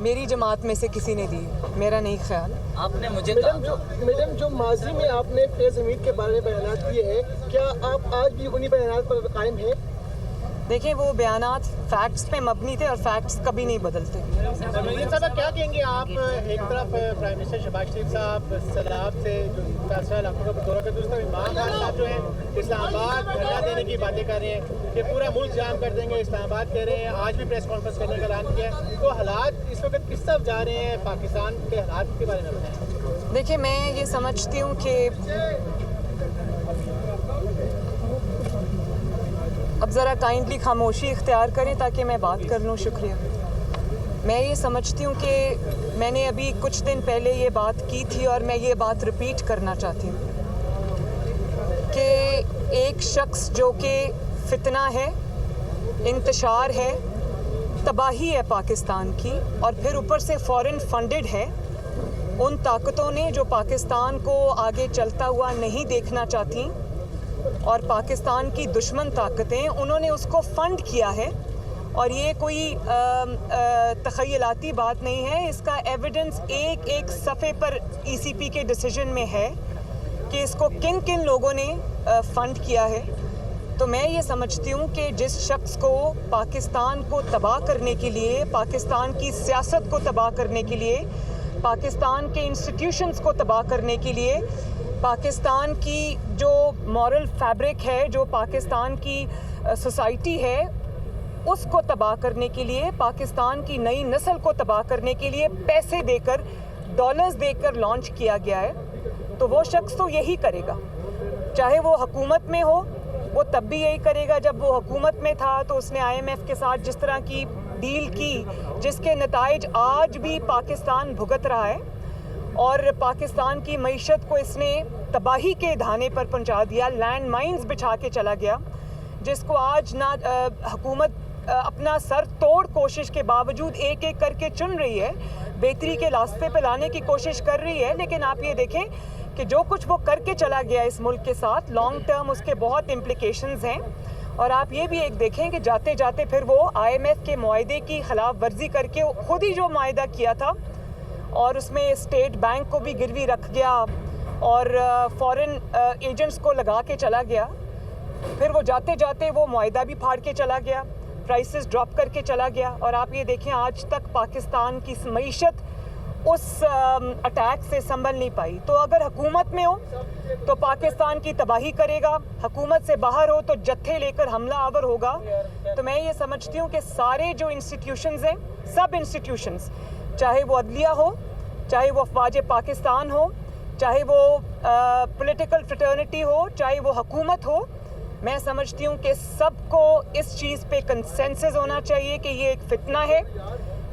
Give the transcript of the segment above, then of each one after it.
میری جماعت میں سے کسی نے دی، میرا نہیں خیال. آپ نے مجھے میڈم جو ماضی میں آپ نے فیض حمید کے بارے میں بیانات دیے ہیں، کیا آپ آج بھی انہی بیانات پر قائم ہیں؟ دیکھیں وہ بیانات فیکٹس پہ مبنی تھے اور فیکٹس کبھی نہیں بدلتے. مریم صاحب کیا کہیں گے آپ؟ ایک طرف پرائم منسٹر شہباز شریف صاحب سیلاب سے جو متاثرہ علاقوں کا دورہ کرتے ہیں، عمران خان صاحب جو ہے اسلام آباد دھرنا دینے کی باتیں کر رہے ہیں کہ پورا ملک جام کر دیں گے، اسلام آباد کہہ رہے ہیں، آج بھی پریس کانفرنس کرنے کا اعلان کیا ہے. تو حالات اس وقت کس طرف جا رہے ہیں؟ پاکستان کے حالات کے بارے میں بتائیں. دیکھیں میں یہ سمجھتی ہوں کہ اب ذرا کائنڈلی خاموشی اختیار کریں تاکہ میں بات کر لوں. شکریہ. میں یہ سمجھتی ہوں کہ میں نے ابھی کچھ دن پہلے یہ بات کی تھی اور میں یہ بات ریپیٹ کرنا چاہتی ہوں کہ ایک شخص جو کہ فتنہ ہے، انتشار ہے، تباہی ہے پاکستان کی، اور پھر اوپر سے فورن فنڈڈ ہے. ان طاقتوں نے جو پاکستان کو آگے چلتا ہوا نہیں دیکھنا چاہتی اور پاکستان کی دشمن طاقتیں، انہوں نے اس کو فنڈ کیا ہے. اور یہ کوئی تخیلاتی بات نہیں ہے، اس کا ایویڈنس ایک ایک صفحے پر ای سی پی کے ڈیسیجن میں ہے کہ اس کو کن کن لوگوں نے فنڈ کیا ہے. تو میں یہ سمجھتی ہوں کہ جس شخص کو پاکستان کو تباہ کرنے کے لیے، پاکستان کی سیاست کو تباہ کرنے کے لیے، پاکستان کے انسٹیٹیوشنز کو تباہ کرنے کے لیے، پاکستان کی جو مورل فیبرک ہے، جو پاکستان کی سوسائٹی ہے، اس کو تباہ کرنے کے لیے، پاکستان کی نئی نسل کو تباہ کرنے کے لیے پیسے دے کر، ڈالرز دے کر لانچ کیا گیا ہے. تو وہ شخص تو یہی کرے گا، چاہے وہ حکومت میں ہو. وہ تب بھی یہی کرے گا. جب وہ حکومت میں تھا تو اس نے آئی ایم ایف کے ساتھ جس طرح کی ڈیل کی، جس کے نتائج آج بھی پاکستان بھگت رہا ہے، اور پاکستان کی معیشت کو اس نے تباہی کے دھانے پر پہنچا دیا. لینڈ مائنز بچھا کے چلا گیا، جس کو آج نہ حکومت اپنا سر توڑ کوشش کے باوجود ایک ایک کر کے چن رہی ہے، بہتری کے راستے پہ لانے کی کوشش کر رہی ہے. لیکن آپ یہ دیکھیں کہ جو کچھ وہ کر کے چلا گیا اس ملک کے ساتھ، لانگ ٹرم اس کے بہت امپلیکیشنز ہیں. اور آپ یہ بھی ایک دیکھیں کہ جاتے جاتے پھر وہ آئی ایم ایف کے معاہدے کی خلاف ورزی کر کے خود ہی جو معاہدہ کیا تھا، اور اس میں اسٹیٹ بینک کو بھی گروی رکھ گیا اور فورن ایجنٹس کو لگا کے چلا گیا. پھر وہ جاتے جاتے وہ معاہدہ بھی پھاڑ کے چلا گیا، پرائسز ڈراپ کر کے چلا گیا. اور آپ یہ دیکھیں آج تک پاکستان کی معیشت اس اٹیک سے سنبھل نہیں پائی. تو اگر حکومت میں ہو تو پاکستان کی تباہی کرے گا، حکومت سے باہر ہو تو جتھے لے کر حملہ آور ہوگا. تو میں یہ سمجھتی ہوں کہ سارے جو انسٹیٹیوشنز ہیں، سب انسٹیٹیوشنز، چاہے وہ عدلیہ ہو، چاہے وہ افواج پاکستان ہو، چاہے وہ پولیٹیکل فریٹرنٹی ہو، چاہے وہ حکومت ہو، میں سمجھتی ہوں کہ سب کو اس چیز پہ کنسنسس ہونا چاہیے کہ یہ ایک فتنہ ہے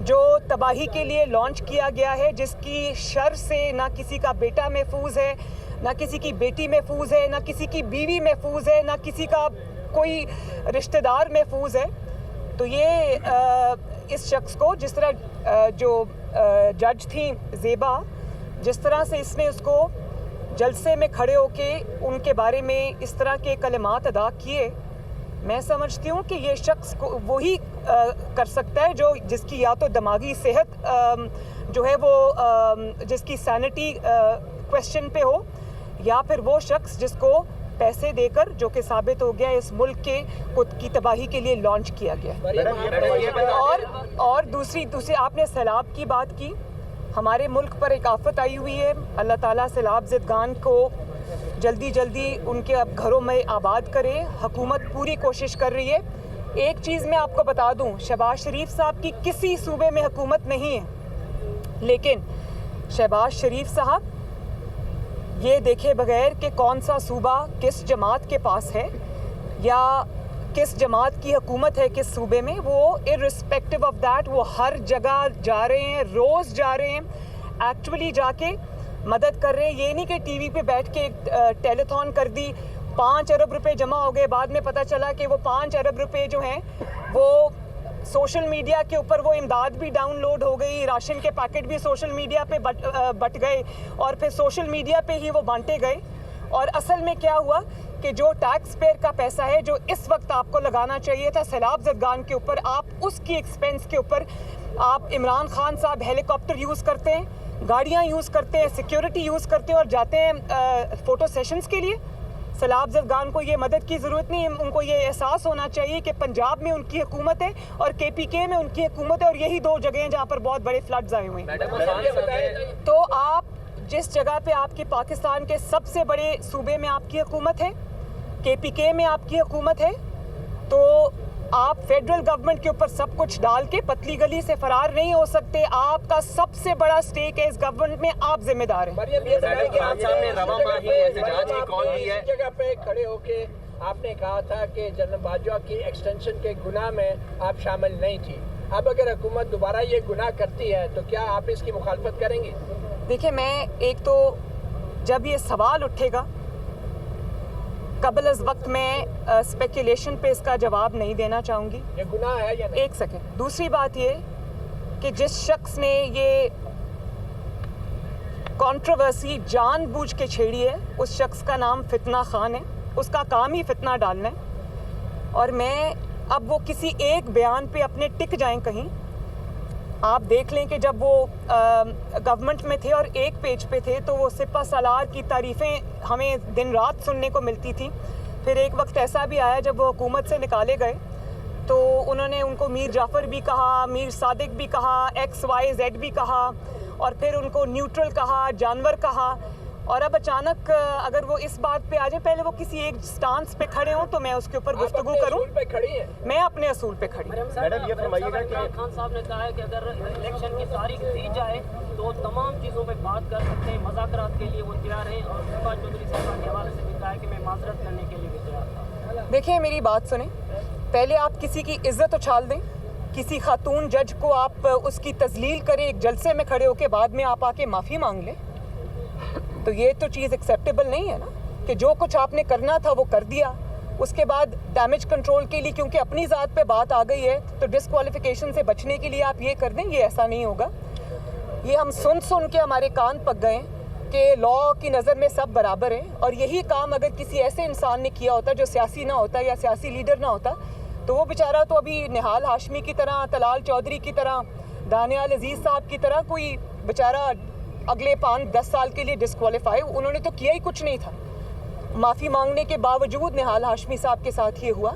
جو تباہی کے لیے لانچ کیا گیا ہے، جس کی شر سے نہ کسی کا بیٹا محفوظ ہے، نہ کسی کی بیٹی محفوظ ہے، نہ کسی کی بیوی محفوظ ہے، نہ کسی کا کوئی رشتہ دار محفوظ ہے. تو یہ اس شخص کو جس طرح جو جج تھیں زیبا، جس طرح سے اس نے اس کو جلسے میں کھڑے ہو کے ان کے بارے میں اس طرح کے کلمات ادا کیے، میں سمجھتی ہوں کہ یہ شخص کو وہی کر سکتا ہے جو جس کی یا تو دماغی صحت جو ہے وہ جس کی سینٹی کویسچن پہ ہو، یا پھر وہ شخص جس کو پیسے دے کر، جو کہ ثابت ہو گیا اس ملک کے کی تباہی کے لیے لانچ کیا گیا. اور دوسری آپ نے سیلاب کی بات کی. ہمارے ملک پر ایک آفت آئی ہوئی ہے. اللہ تعالیٰ سیلاب زدگان کو جلدی ان کے اب گھروں میں آباد کرے. حکومت پوری کوشش کر رہی ہے. ایک چیز میں آپ کو بتا دوں، شہباز شریف صاحب کی کسی صوبے میں حکومت نہیں ہے، لیکن شہباز شریف صاحب یہ دیکھے بغیر کہ کون سا صوبہ کس جماعت کے پاس ہے یا کس جماعت کی حکومت ہے کس صوبے میں، وہ ارسپیکٹو آف دیٹ وہ ہر جگہ جا رہے ہیں، روز جا رہے ہیں، ایکچولی جا کے مدد کر رہے ہیں. یہ نہیں کہ ٹی وی پہ بیٹھ کے ٹیلی تھون کر دی، 5 ارب روپے جمع ہو گئے، بعد میں پتہ چلا کہ وہ 5 ارب روپے جو ہیں وہ سوشل میڈیا کے اوپر وہ امداد بھی ڈاؤن لوڈ ہو گئی، راشن کے پیکٹ بھی سوشل میڈیا پہ بٹ گئے اور پھر سوشل میڈیا پہ ہی وہ بانٹے گئے. اور اصل میں کیا ہوا کہ جو ٹیکس پیئر کا پیسہ ہے جو اس وقت آپ کو لگانا چاہیے تھا سیلاب زدگان کے اوپر، آپ اس کی ایکسپینس کے اوپر آپ عمران خان صاحب ہیلی کاپٹر یوز کرتے ہیں, گاڑیاں یوز کرتے ہیں, سیکیورٹی یوز کرتے ہیں اور جاتے ہیں فوٹو سیشنز کے لیے. سیلاب زدگان کو یہ مدد کی ضرورت نہیں, ان کو یہ احساس ہونا چاہیے کہ پنجاب میں ان کی حکومت ہے اور KPK میں ان کی حکومت ہے, اور یہی دو جگہیں جہاں پر بہت بڑے فلڈز آئے ہوئے ہیں. تو آپ جس جگہ پہ آپ کے پاکستان کے سب سے بڑے صوبے میں آپ کی حکومت ہے, KPK میں آپ کی حکومت ہے, تو آپ فیڈرل گورنمنٹ کے اوپر سب کچھ ڈال کے پتلی گلی سے فرار نہیں ہو سکتے. آپ کا سب سے بڑا اسٹیک ہے اس گورنمنٹ میں, آپ ذمہ دار ہیں. جگہ پہ کھڑے ہو کے آپ نے کہا تھا کہ جنرل باجوہ کی ایکسٹینشن کے گناہ میں آپ شامل نہیں تھی. اب اگر حکومت دوبارہ یہ گناہ کرتی ہے تو کیا آپ اس کی مخالفت کریں گی؟ دیکھیں, میں ایک تو جب یہ سوال اٹھے گا قبل از وقت میں اسپیکولیشن پہ اس کا جواب نہیں دینا چاہوں گی. یہ گناہ ہے یا نہیں؟ ایک سیکنڈ. دوسری بات یہ کہ جس شخص نے یہ کنٹروورسی جان بوجھ کے چھیڑی ہے اس شخص کا نام فتنہ خان ہے. اس کا کام ہی فتنہ ڈالنا ہے, اور میں اب وہ کسی ایک بیان پہ اپنے ٹک جائیں کہیں. آپ دیکھ لیں کہ جب وہ گورنمنٹ میں تھے اور ایک پیج پہ تھے تو وہ سپہ سالار کی تعریفیں ہمیں دن رات سننے کو ملتی تھیں. پھر ایک وقت ایسا بھی آیا جب وہ حکومت سے نکالے گئے تو انہوں نے ان کو میر جعفر بھی کہا, میر صادق بھی کہا, XYZ بھی کہا, اور پھر ان کو نیوٹرل کہا, جانور کہا. اور اب اچانک اگر وہ اس بات پہ آ جائیں, پہلے وہ کسی ایک سٹانس پہ کھڑے ہوں تو میں اس کے اوپر گفتگو کروں. میں اپنے اصول پہ کھڑی ہوں. میڈم یہ فرمائیے گا کہ عمران خان صاحب نے کہا ہے کہ اگر الیکشن کی تاریخ دی جائے تو تمام چیزوں پہ بات کر سکتے ہیں, مذاکرات کے لیے وہ تیار ہیں, اور شوبھا چودھری صاحب کے حوالے سے بھی کہا ہے کہ میں معذرت کرنے کے لیے بھی تیار تھا. دیکھیں, میری بات سنیں. پہلے آپ کسی کی عزت اچھال دیں, کسی خاتون جج کو آپ اس کی تذلیل کریں ایک جلسے میں کھڑے ہو کے, بعد میں آپ آ کے معافی مانگ لیں, تو یہ تو چیز ایکسیپٹیبل نہیں ہے نا. کہ جو کچھ آپ نے کرنا تھا وہ کر دیا, اس کے بعد ڈیمیج کنٹرول کے لیے کیونکہ اپنی ذات پہ بات آ گئی ہے تو ڈسکوالیفیکیشن سے بچنے کے لیے آپ یہ کر دیں. یہ ایسا نہیں ہوگا. یہ ہم سن کے ہمارے کان پک گئے کہ لاء کی نظر میں سب برابر ہیں, اور یہی کام اگر کسی ایسے انسان نے کیا ہوتا جو سیاسی نہ ہوتا یا سیاسی لیڈر نہ ہوتا تو وہ بیچارہ تو ابھی نہال ہاشمی کی طرح, طلال چودھری کی طرح, دانیال عزیز صاحب کی طرح کوئی بیچارہ اگلے 5-10 سال کے لیے ڈسکوالیفائی. انہوں نے تو کیا ہی کچھ نہیں تھا. معافی مانگنے کے باوجود نہال ہاشمی صاحب کے ساتھ یہ ہوا.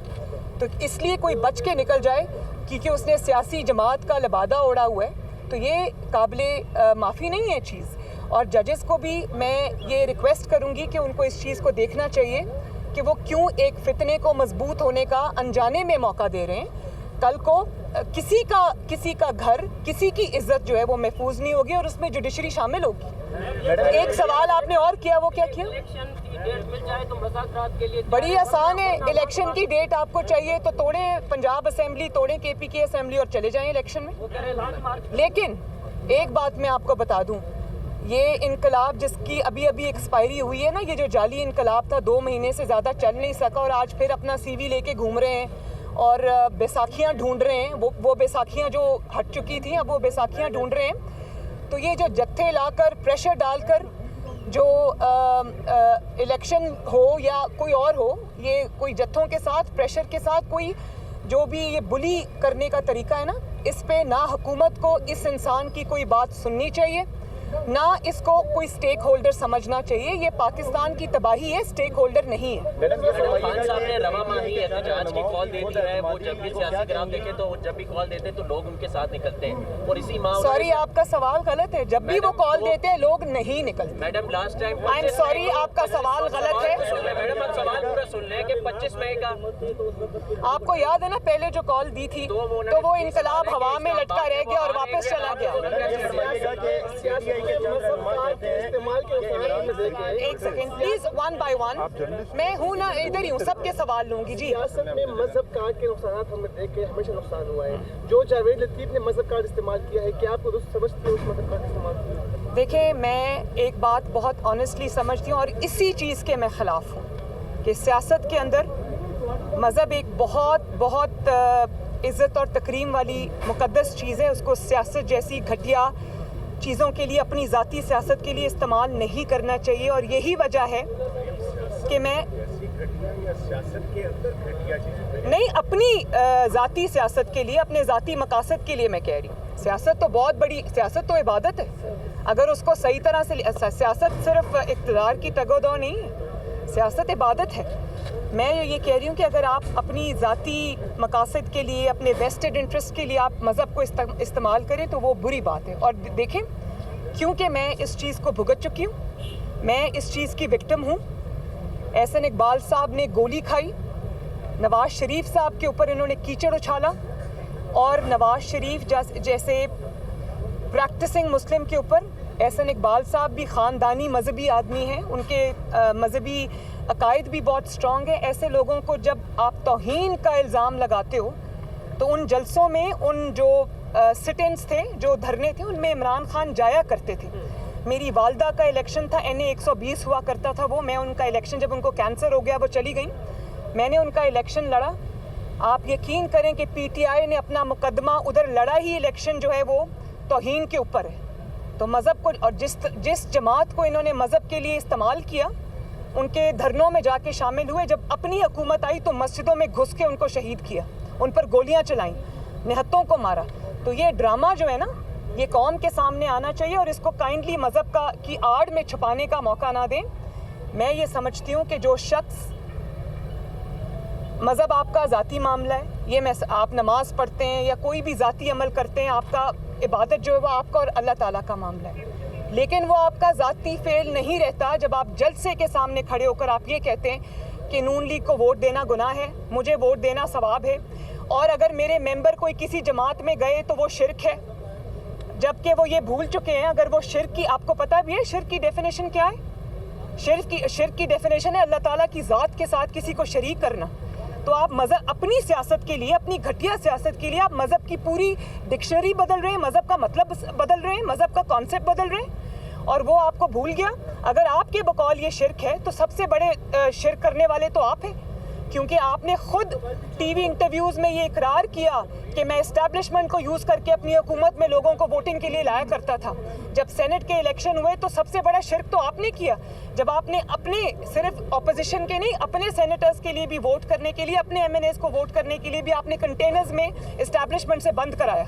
تو اس لیے کوئی بچ کے نکل جائے کیونکہ اس نے سیاسی جماعت کا لبادہ اوڑھا ہوا ہے تو یہ قابل معافی نہیں ہے چیز. اور ججز کو بھی میں یہ ریکویسٹ کروں گی کہ ان کو اس چیز کو دیکھنا چاہیے کہ وہ کیوں ایک فتنے کو مضبوط ہونے کا انجانے میں موقع دے رہے ہیں. کل کو کسی کا گھر, کسی کی عزت جو ہے وہ محفوظ نہیں ہوگی, اور اس میں جوڈیشری شامل ہوگی. ایک سوال آپ نے اور کیا, وہ کیا کیا؟ الیکشن کی ڈیٹ مل جائے تو مذاکرات کے لیے بڑی آسان ہے. الیکشن کی ڈیٹ آپ کو چاہیے تو توڑیں پنجاب اسمبلی, توڑیں KPK اسمبلی اور چلے جائیں الیکشن میں. لیکن ایک بات میں آپ کو بتا دوں, یہ انقلاب جس کی ابھی ایکسپائری ہوئی ہے نا, یہ جو جعلی انقلاب تھا 2 مہینے سے زیادہ چل نہیں سکا, اور آج پھر اپنا CV لے کے گھوم رہے ہیں اور بیساکھیاں ڈھونڈ رہے ہیں. وہ بیساکھیاں جو ہٹ چکی تھیں اب وہ بیساکھیاں ڈھونڈ رہے ہیں. تو یہ جو جتھے لا کر پریشر ڈال کر جو الیکشن ہو یا کوئی اور ہو, یہ کوئی جتھوں کے ساتھ پریشر کے ساتھ کوئی جو بھی یہ بلی کرنے کا طریقہ ہے نا, اس پہ نہ حکومت کو اس انسان کی کوئی بات سننی چاہیے, نہ اس کو کوئی سٹیک ہولڈر سمجھنا چاہیے. یہ پاکستان کی تباہی ہے, سٹیک ہولڈر نہیں ہے. خان صاحب نے روا ماہی احتجاج کی کال دے دی ہے. وہ جب بھی سیاسی گرام دیکھیں تو جب بھی کال دیتے ہیں تو لوگ ان کے ساتھ نکلتے ہیں, اور اسی ماہ سوری آپ کا سوال غلط ہے. جب بھی وہ کال دیتے ہیں لوگ نہیں نکلتے. Madam last time I am sorry, آپ کا سوال غلط ہے. میڈم آپ سوال پورا سن لیں کہ 25 مئی کا آپ کو یاد ہے نا پہلے جو کال دی تھی تو وہ انقلاب ہوا میں لٹکا رہ گیا اور واپس چلا گیا. ایک سیکنڈ پلیز, 1 by 1. میں ہوں نا, ادھر ہی ہوں, سب کے سوال لوں گی. جی, سیاست میں مذہب کارڈ کے نقصانات ہم نے دیکھے, ہمیشہ نقصان ہوا ہے. جو جاوید لطیف نے مذہب کارڈ استعمال کیا ہے, کیا آپ کو درست سمجھتے ہیں اس مذہب کارڈ استعمال کیا؟ دیکھیں, میں ایک بات بہت آنیسٹلی سمجھتی ہوں اور اسی چیز کے میں خلاف ہوں کہ سیاست کے اندر مذہب ایک بہت عزت اور تکریم والی مقدس چیز ہے. اس کو سیاست جیسی گھٹیا چیزوں کے لیے, اپنی ذاتی سیاست کے لیے استعمال نہیں کرنا چاہیے. اور یہی وجہ ہے کہ میں نہیں, اپنی ذاتی سیاست کے لیے, اپنے ذاتی مقاصد کے لیے میں کہہ رہی ہوں. सियासत तो बहुत बड़ी, सियासत तो इबादत है। अगर उसको सही तरह से, सियासत सिर्फ इक़्तिदार की तगोदो नहीं है, सियासत इबादत है। मैं ये कह रही हूँ कि अगर आप अपनी ज़ाती मकासद के लिए, अपने वेस्टेड इंटरेस्ट के लिए आप मज़हब को इस्तेमाल करें तो वो बुरी बात है। और देखें, क्योंकि मैं इस चीज़ को भुगत चुकी हूँ, मैं इस चीज़ की विक्टिम हूँ। एहसन इकबाल साहब ने गोली खाई, नवाज़ शरीफ साहब के ऊपर इन्होंने कीचड़ उछाला, और नवाज़ शरीफ जैसे प्रैक्टिसिंग मुस्लिम के ऊपर एहसन इकबाल साहब भी ख़ानदानी मजहबी आदमी हैं, उनके मजहबी अकायद भी बहुत स्ट्रॉन्ग है। ऐसे लोगों को जब आप तौहीन का इल्ज़ाम लगाते हो तो उन जलसों में, उन जो सिट-इन्स थे, जो धरने थे, उनमें इमरान खान जाया करते थे। मेरी वालदा का इलेक्शन था, NA 120 हुआ करता था वो, मैं उनका इलेक्शन, जब उनको कैंसर हो गया वो चली गई, मैंने उनका इलेक्शन लड़ा। आप यकीन करें कि PTI ने अपना मुकदमा उधर लड़ा ही, इलेक्शन जो है वो तौहीन के ऊपर है। तो मज़हब को, और जिस जमात को इन्होंने मज़हब के लिए इस्तेमाल किया, उनके धरनों में जाके शामिल हुए। जब अपनी हुकूमत आई तो मस्जिदों में घुस के उनको शहीद किया, उन पर गोलियां चलाईं, निहत्तों को मारा। तो ये ड्रामा जो है ना, ये कौम के सामने आना चाहिए, और इसको काइंडली मज़हब की आड़ में छुपाने का मौका ना दें। मैं ये समझती हूँ कि जो शख्स, मज़हब आपका ज़ाती मामला है, ये आप नमाज पढ़ते हैं या कोई भी ज़ाती अमल करते हैं, आपका इबादत जो है वो आपका और अल्लाह ताला का मामला है, लेकिन वो आपका ज़ाती फेल नहीं रहता जब आप जलसे के सामने खड़े होकर आप ये कहते हैं कि नून लीग को वोट देना गुनाह है, मुझे वोट देना सवाब है, और अगर मेरे मेंबर कोई किसी जमात में गए तो वो शिरक है, जबकि वो ये भूल चुके हैं। अगर वो शिरक की, आपको पता भी है शिरक की डेफिनेशन क्या है? शिरक की डेफिनेशन है अल्लाह ताला की ज़ात के साथ किसी को शरीक करना। तो आप मज़हब, अपनी सियासत के लिए, अपनी घटिया सियासत के लिए आप मज़हब की पूरी डिक्शनरी बदल रहे हैं, मज़हब का मतलब बदल रहे हैं, मज़हब का कॉन्सेप्ट बदल रहे हैं, और वो आपको भूल गया। अगर आपके बकौल ये शिरक है तो सबसे बड़े शिरक करने वाले तो आप हैं, क्योंकि आपने खुद टीवी इंटरव्यूज़ में ये इकरार किया कि मैं एस्टैब्लिशमेंट को यूज़ करके अपनी हुकूमत में लोगों को वोटिंग के लिए लाया करता था। जब सेनेट के इलेक्शन हुए तो सबसे बड़ा शिरक तो आपने किया, जब आपने अपने, सिर्फ अपोजिशन के नहीं, अपने सेनेटर्स के लिए भी वोट करने के लिए, अपने MNAs को वोट करने के लिए भी आपने कंटेनर्स में एस्टैब्लिशमेंट से बंद कराया।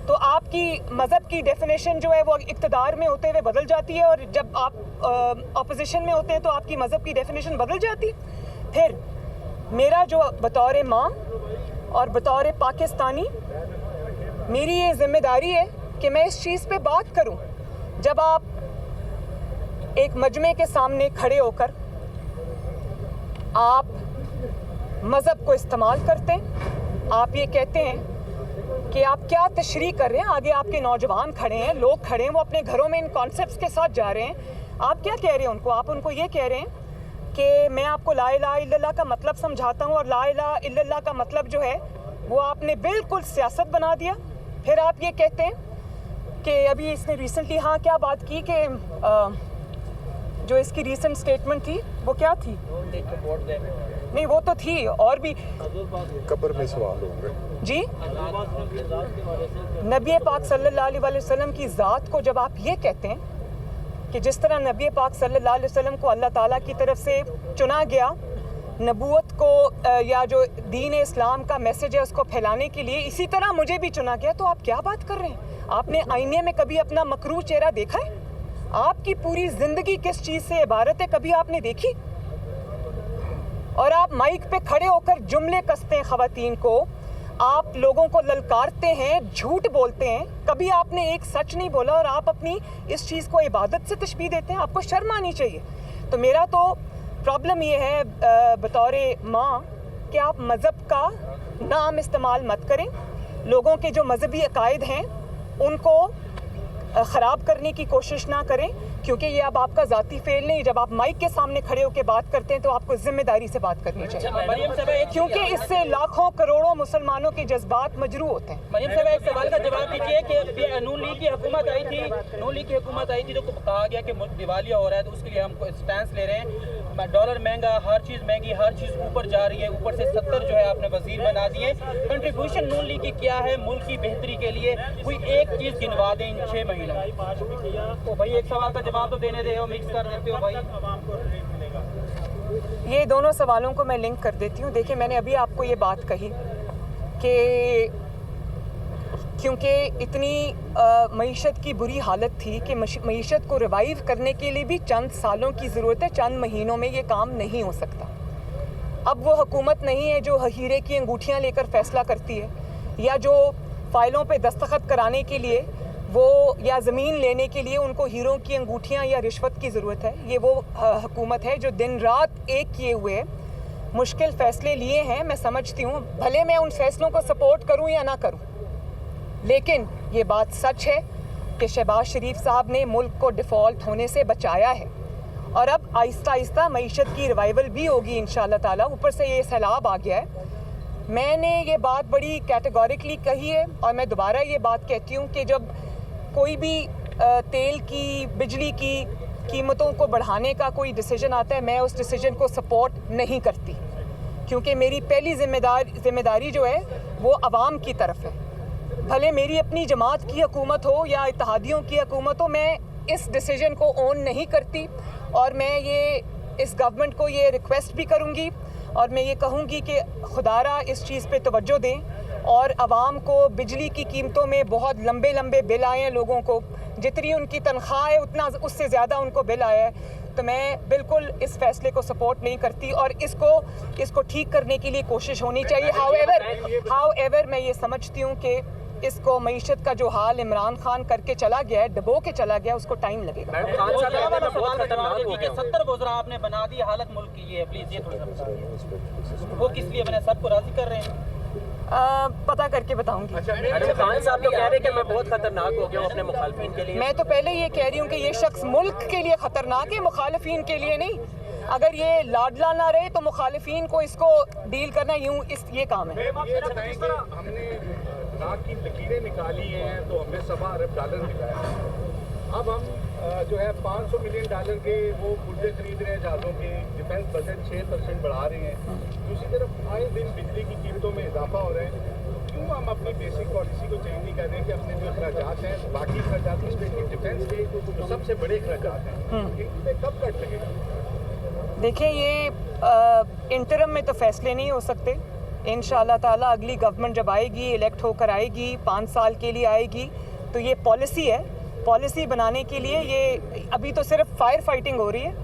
तो आपकी मज़हब की डेफिनेशन जो है वो इक़्तिदार में होते हुए बदल जाती है, और जब आप अपोजिशन में होते हैं तो आपकी मज़हब की डेफिनेशन बदल जाती है। फिर मेरा जो बतौर माँ और बतौर पाकिस्तानी, मेरी ये ज़िम्मेदारी है कि मैं इस चीज़ पे बात करूं। जब आप एक मजमे के सामने खड़े होकर आप मज़हब को इस्तेमाल करते हैं, आप ये कहते हैं कि आप क्या तशरीह कर रहे हैं, आगे आपके नौजवान खड़े हैं, लोग खड़े हैं, वो अपने घरों में इन कॉन्सेप्ट्स के साथ जा रहे हैं, आप क्या कह रहे हैं उनको? आप उनको ये कह रहे हैं कि मैं आपको ला इलाहा इल्लल्लाह का मतलब समझाता हूँ, और ला इलाहा इल्लल्लाह का मतलब जो है वो आपने बिल्कुल सियासत बना दिया। फिर आप ये कहते हैं कि अभी इसने रिसेंटली, हाँ, क्या बात की कि जो इसकी रीसेंट स्टेटमेंट थी वो क्या थी? नहीं, वो तो थी, और भी कब्र में सवाल होंगे जी। नबी पाक सल्लल्लाहु अलैहि वसल्लम की ज़ात को जब आप ये कहते हैं कि जिस तरह नबी पाक सल्लल्लाहु अलैहि वसल्लम को अल्लाह ताला की तरफ से चुना गया नबूवत को, या जो दीन इस्लाम का मैसेज है उसको फैलाने के लिए, इसी तरह मुझे भी चुना गया। तो आप क्या बात कर रहे हैं? आपने आईने में कभी अपना मकरूह चेहरा देखा है? आपकी पूरी ज़िंदगी किस चीज़ से इबारत है, कभी आपने देखी? और आप माइक पे खड़े होकर जुमले कसते हैं ख़वातीन को, आप लोगों को ललकारते हैं, झूठ बोलते हैं, कभी आपने एक सच नहीं बोला, और आप अपनी इस चीज़ को इबादत से तशबीह देते हैं। आपको शर्म आनी चाहिए। तो मेरा तो प्रॉब्लम ये है बतौर माँ कि आप मज़हब का नाम इस्तेमाल मत करें, लोगों के जो मजहबी अकायद हैं उनको ख़राब करने की कोशिश ना करें, क्योंकि ये अब आपका ज़ाती फेल नहीं। जब आप माइक के सामने खड़े होकर बात करते हैं तो आपको जिम्मेदारी से बात करनी चाहिए, क्योंकि इससे लाखों करोड़ों मुसलमानों के जज्बात मजरू होते हैं। मरियम साहब, एक सवाल का जवाब दीजिए कि नून लीग की हुकूमत आई थी, तो कहा गया कि मुल्क दिवालिया हो रहा है, तो उसके लिए हम स्टैंड ले रहे हैं। डॉलर महंगा, हर चीज़ महंगी, हर चीज़ ऊपर जा रही है, ऊपर से 70 जो है आपने वजीर बना दिए। कंट्रीब्यूशन नून लीग की क्या है मुल्क की बेहतरी के लिए? कोई एक चीज़ गिनवा दें इन 6 महीनों में। तो भाई एक सवाल का जवाब तो देने दे, मिक्स कर देते हो भाई। ये दोनों सवालों को मैं लिंक कर देती हूँ। देखिए, मैंने अभी आपको ये बात कही कि क्योंकि इतनी मईशत की बुरी हालत थी कि मईशत को रिवाइव करने के लिए भी चंद सालों की ज़रूरत है, चंद महीनों में ये काम नहीं हो सकता। अब वो हुकूमत नहीं है जो हीरे की अंगूठियाँ लेकर फ़ैसला करती है, या जो फ़ाइलों पे दस्तखत कराने के लिए वो या ज़मीन लेने के लिए उनको हीरों की अंगूठियाँ या रिश्वत की ज़रूरत है। ये वो हुकूमत है जो दिन रात एक किए हुए मुश्किल फ़ैसले लिए हैं। मैं समझती हूँ, भले मैं उन फ़ैसलों को सपोर्ट करूँ या ना करूँ, लेकिन ये बात सच है कि शहबाज शरीफ साहब ने मुल्क को डिफ़ॉल्ट होने से बचाया है, और अब आहिस्ता आहिस्ता मईशत की रिवाइवल भी होगी इंशाअल्लाह ताला। ऊपर से ये सैलाब आ गया है। मैंने ये बात बड़ी कैटेगोरिकली कही है, और मैं दोबारा ये बात कहती हूँ कि जब कोई भी तेल की, बिजली की कीमतों को बढ़ाने का कोई डिसीजन आता है, मैं उस डिसीजन को सपोर्ट नहीं करती, क्योंकि मेरी पहली ज़िम्मेदारी जो है वो आवाम की तरफ है। भले मेरी अपनी जमात की हुकूमत हो या इत्तेहादियों की हुकूमत हो, मैं इस डिसीजन को ओन नहीं करती, और मैं ये इस गवर्नमेंट को ये रिक्वेस्ट भी करूँगी, और मैं ये कहूँगी कि खुदारा इस चीज़ पे तवज्जो दें, और आवाम को बिजली की कीमतों में बहुत लंबे लंबे बिल आए हैं। लोगों को जितनी उनकी तनख्वाह है उतना उससे ज़्यादा उनको बिल आया है। तो मैं बिल्कुल इस फैसले को सपोर्ट नहीं करती, और इसको ठीक करने के लिए कोशिश होनी चाहिए। हाउएवर मैं ये समझती हूँ कि इसको मईशत का जो हाल इमरान खान करके चला गया है, डबो के चला गया, उसको टाइम लगेगा। सत्तर वज़रा आपने बना दी, हालत मुल्क की ये, प्लीज ये थोड़ा सा वो किस लिए बने, सबको राजी कर रहे हैं? पता करके बताऊंगी। खान साहब तो कह रहे हैं कि मैं बहुत खतरनाक हो गया हूं अपने मुखालिफिन के लिए। मैं तो पहले ये कह रही हूँ कि ये शख्स मुल्क के लिए खतरनाक है, मुखालिफिन के लिए नहीं। अगर ये लाडला ना रहे तो मुखालिफिन को इसको डील करना ये काम है। हमने नाक की लकीरें निकाली हैं तो हमें $7 अरब मिला है। अब हम जो है $500 मिलियन के वो पुर्जे खरीद रहे हैं जहाज़ों के, डिफेंस बजट 6% बढ़ा रहे हैं। दूसरी तरफ आए दिन बिजली की कीमतों में इजाफा हो रहा है। तो क्यों हम अपनी बेसिक पॉलिसी को चेंज नहीं कर रहे कि अपने जो अखराजात हैं, बाकी अखराजात, स्पेशली डिफेंस के जो सबसे बड़े अखराजात हैं, इन पर कब कट लगेगा? देखिए, ये इंटरम में तो फैसले नहीं हो सकते। इंशाअल्लाह ताला अगली गवर्नमेंट जब आएगी, इलेक्ट होकर आएगी, 5 साल के लिए आएगी, तो ये पॉलिसी है। पॉलिसी बनाने के लिए ये अभी तो सिर्फ फायर फाइटिंग हो रही है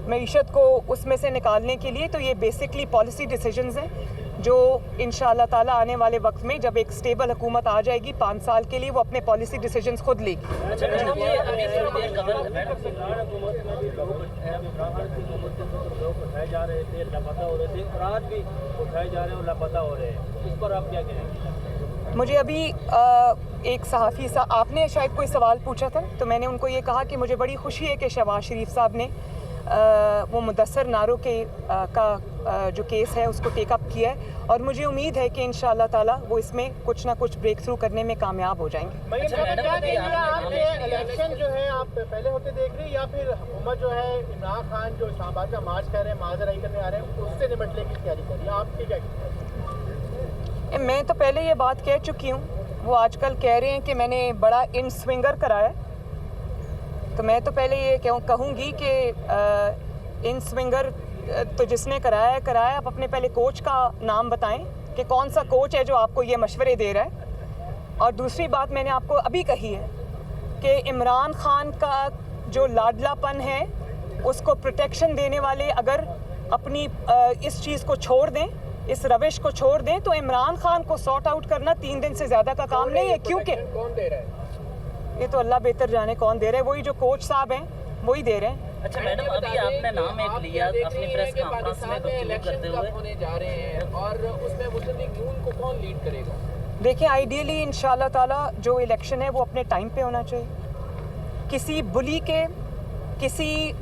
मईशत को उसमें से निकालने के लिए। तो ये बेसिकली पॉलिसी डिसीजंस हैं जो इंशाअल्लाह ताला आने वाले वक्त में जब एक स्टेबल हुकूमत आ जाएगी 5 साल के लिए, वो अपने पॉलिसी डिसीजंस खुद लेगी। जा रहे थे, लापता हो रहे थे, और आज भी उठाए जा रहे हैं और लापता हो रहे हैं, इस पर आप क्या कहेंगे? मुझे अभी एक सहाफ़ी साहब, आपने शायद कोई सवाल पूछा था, तो मैंने उनको ये कहा कि मुझे बड़ी खुशी है कि शहबाज शरीफ साहब ने वो मुदस्सर नारों के का जो केस है उसको टेक अप किया है, और मुझे उम्मीद है कि इंशाअल्लाह ताला वो इसमें कुछ ना कुछ ब्रेक थ्रू करने में कामयाब हो जाएंगे। इलेक्शन जो है आप पहले होते देख रहे हैं, या फिर हुकूमत जो है इमरान खान जो इस्लामाबाद का मार्च कर रहे हैं, माजराई करने आ रहे हैं, उससे निपटने की तैयारी कर रही है, आपकी क्या कहते हैं? मैं तो पहले ये बात कह चुकी हूँ। वो आजकल कह रहे हैं कि मैंने बड़ा इन स्विंगर कराया, तो मैं तो पहले ये कहूँगी कि इन स्विंगर तो जिसने कराया, आप अपने पहले कोच का नाम बताएं कि कौन सा कोच है जो आपको ये मशवरे दे रहा है। और दूसरी बात मैंने आपको अभी कही है कि इमरान खान का जो लाडलापन है उसको प्रोटेक्शन देने वाले अगर अपनी इस चीज़ को छोड़ दें, इस रविश को छोड़ दें, तो इमरान खान को सॉर्ट आउट करना 3 दिन से ज़्यादा का काम नहीं है। क्योंकि कौन दे रहा है ये तो अल्लाह बेहतर जाने कौन दे रहा है, वही जो कोच साहब हैं वही दे रहे हैं। अच्छा मैडम, अभी आपने नाम एक लिया अपनी प्रेस कॉन्फ्रेंस में गुफ्तगू करते हुए, होने जा रहे हैं और उसमें मुस्लिम लीग नून को कौन लीड करेगा? देखिए, आइडियली इंशाअल्लाह ताला जो इलेक्शन है वो अपने टाइम पे होना चाहिए। किसी बुली के, किसी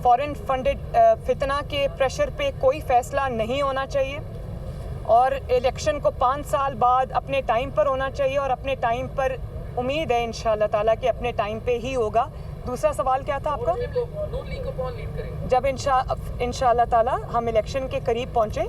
फॉरेन फंडेड फितना के प्रेशर पे कोई फ़ैसला नहीं होना चाहिए, और इलेक्शन को 5 साल बाद अपने टाइम पर होना चाहिए, और अपने टाइम पर उम्मीद है इंशाअल्लाह ताला कि अपने टाइम पे ही होगा। दूसरा सवाल क्या था आपका? नून लीग को कौन लीड करेगा? जब इंशाअल्लाह ताला हम इलेक्शन के करीब पहुँचे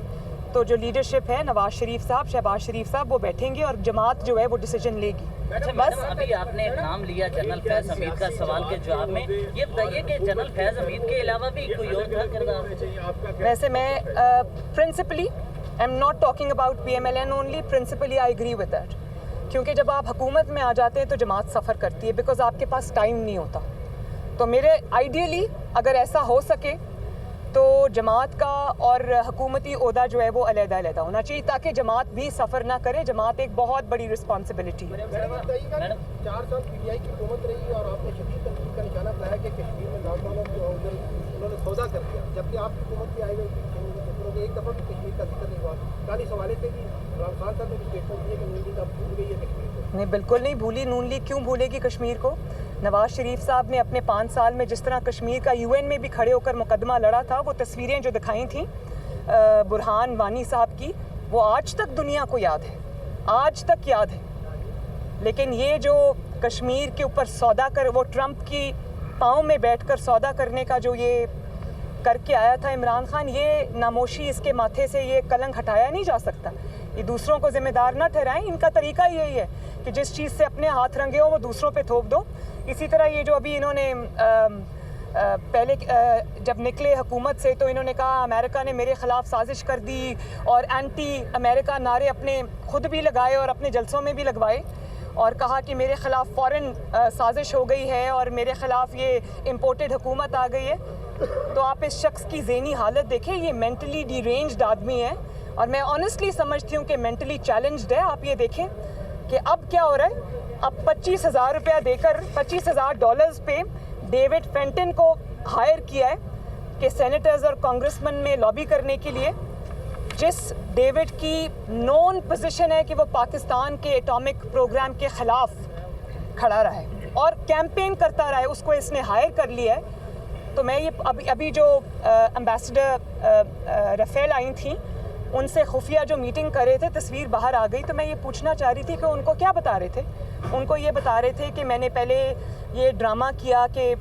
तो जो लीडरशिप है, नवाज शरीफ साहब, शहबाज शरीफ साहब, वो बैठेंगे और जमात जो है वो डिसीजन लेगी। अच्छा बस अभी आपने नाम लिया जनरल फैज़ हमीद का, सवाल के जवाब में ये बताइए कि जनरल फैज़ हमीद के अलावा भी कोई और था किरदार? वैसे मैं principally I am not talking about PMLN only, principally I agree with that, क्योंकि जब आप हुकूमत में आ जाते हैं तो जमात सफ़र करती है, बिकॉज़ आपके पास टाइम नहीं होता। तो मेरे आइडियली अगर ऐसा हो सके तो जमात का और हुकूमती ओहदा जो है वो अलग-अलग होना चाहिए, ताकि जमात भी सफ़र ना करे। जमात एक बहुत बड़ी रिस्पॉन्सिबिलिटी है। 4 साल पीटीआई की हुकूमत रही और आपने शदीद तनकीद का निशाना बनाया कि कश्मीर में नौजवानों जो उन्होंने सौदा कर दिया, जबकि आपकी हुकूमत की आई हुई एक दफ़ा भी कश्मीर का जिक्र नहीं हुआ। कल इस हवाले से भी इमरान खान साहब ने भी स्टेटमेंट दिया कि नून लीग अब भूल गई है कश्मीर को। नहीं, बिल्कुल नहीं भूली। नून लीग क्यों भूलेगी कश्मीर को? नवाज शरीफ साहब ने अपने 5 साल में जिस तरह कश्मीर का यूएन में भी खड़े होकर मुकदमा लड़ा था, वो तस्वीरें जो दिखाई थी बुरहान वानी साहब की, वो आज तक दुनिया को याद है, आज तक याद है। लेकिन ये जो कश्मीर के ऊपर सौदा कर, वो ट्रंप की पाँव में बैठकर सौदा करने का जो ये करके आया था इमरान खान, ये नामोशी इसके माथे से ये कलंक हटाया नहीं जा सकता। ये दूसरों को जिम्मेदार ना ठहराएं। इनका तरीका यही है कि जिस चीज़ से अपने हाथ रंगे हो वो दूसरों पे थोप दो। इसी तरह ये जो अभी इन्होंने पहले जब निकले हुकूमत से तो इन्होंने कहा अमेरिका ने मेरे ख़िलाफ़ साजिश कर दी और एंटी अमेरिका नारे अपने खुद भी लगाए और अपने जलसों में भी लगवाए और कहा कि मेरे ख़िलाफ़ फ़ौरन साजिश हो गई है और मेरे ख़िलाफ़ ये इम्पोर्टेड हुकूमत आ गई है। तो आप इस शख्स की ज़हनी हालत देखें, ये मेंटली डिरेंज्ड आदमी है और मैं ऑनेस्टली समझती हूँ कि मेंटली चैलेंज्ड है। आप ये देखें कि अब क्या हो रहा है, अब 25,000 रुपया देकर $25,000 पे डेविड फेंटन को हायर किया है कि सेनेटर्स और कांग्रेसमैन में लॉबी करने के लिए, जिस डेविड की नॉन पोजीशन है कि वो पाकिस्तान के एटॉमिक प्रोग्राम के ख़िलाफ़ खड़ा रहा है और कैंपेन करता रहा है, उसको इसने हायर कर लिया है। तो मैं ये अभी जो एम्बेसडर रफ़ेल आई थी, उनसे खुफिया जो मीटिंग कर रहे थे, तस्वीर बाहर आ गई। तो मैं ये पूछना चाह रही थी कि उनको क्या बता रहे थे। उनको ये बता रहे थे कि मैंने पहले ये ड्रामा किया कि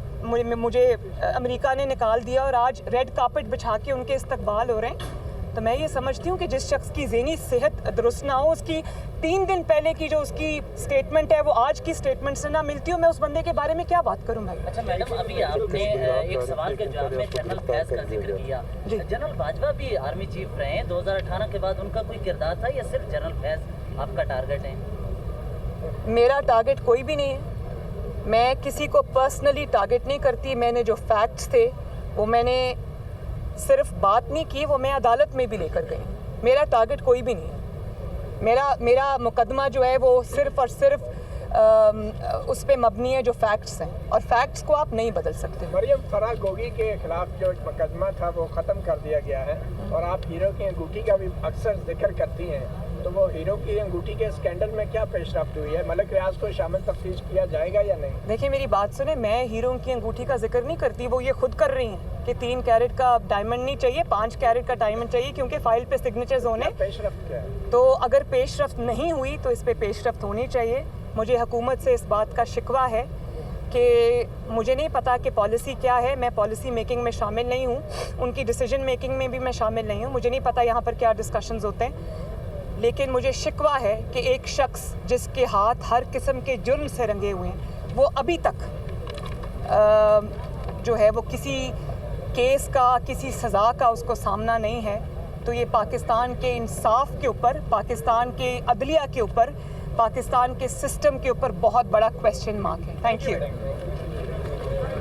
मुझे अमेरिका ने निकाल दिया और आज रेड कार्पेट बिछा के उनके इस्तकबाल हो रहे हैं। तो मैं ये समझती हूँ कि जिस शख्स की ज़हनी सेहत दुरुस्त ना हो, उसकी 3 दिन पहले की जो उसकी स्टेटमेंट है वो आज की स्टेटमेंट से ना मिलती हो, मैं उस बंदे के बारे में क्या बात करूँ भाई। अच्छा मैडम, अभी आपने एक सवाल के जवाब में जनरल फैज़ का जिक्र किया। जनरल बाजवा भी आर्मी चीफ रहे हैं 2018 के बाद, उनका कोई किरदार था या सिर्फ जनरल फैज़ आपका टारगेट है? मेरा टारगेट कोई भी नहीं है। मैं किसी को पर्सनली टारगेट नहीं करती। मैंने जो फैक्ट्स थे वो मैंने सिर्फ बात नहीं की, वो मैं अदालत में भी लेकर गई। मेरा टारगेट कोई भी नहीं है। मेरा मुकदमा जो है वो सिर्फ और सिर्फ उस पे मबनी है जो फैक्ट्स हैं, और फैक्ट्स को आप नहीं बदल सकते। मरियम फराह गोगी के खिलाफ जो मुकदमा था वो ख़त्म कर दिया गया है और आप हीरो की अंगूठी का भी अक्सर जिक्र करती हैं, तो वो हीरो की अंगूठी के स्कैंडल में क्या पेशरफ्त हुई है? मलिक रियाज को शामिल तफ्तीश किया जाएगा या नहीं? देखिए मेरी बात सुने, मैं हीरो की अंगूठी का जिक्र नहीं करती, वो ये खुद कर रही हैं कि 3 कैरेट का डायमंड नहीं चाहिए, 5 कैरेट का डायमंड चाहिए, क्योंकि फाइल पे सिग्नेचर्स होने। पेशरफ्त क्या है? तो अगर पेशरफ्त नहीं हुई तो इस पे पेशरफ्त होनी चाहिए। मुझे हुकूमत से इस बात का शिकवा है कि मुझे नहीं पता कि पॉलिसी क्या है, मैं पॉलिसी मेकिंग में शामिल नहीं हूँ, उनकी डिसीजन मेकिंग में भी मैं शामिल नहीं हूँ, मुझे नहीं पता यहाँ पर क्या डिस्कशंस होते हैं। लेकिन मुझे शिकवा है कि एक शख्स जिसके हाथ हर किस्म के जुर्म से रंगे हुए हैं, वो अभी तक जो है वो किसी केस का, किसी सज़ा का उसको सामना नहीं है। तो ये पाकिस्तान के इंसाफ के ऊपर, पाकिस्तान के अदलिया के ऊपर, पाकिस्तान के सिस्टम के ऊपर बहुत बड़ा क्वेश्चन मार्क है। Thank you.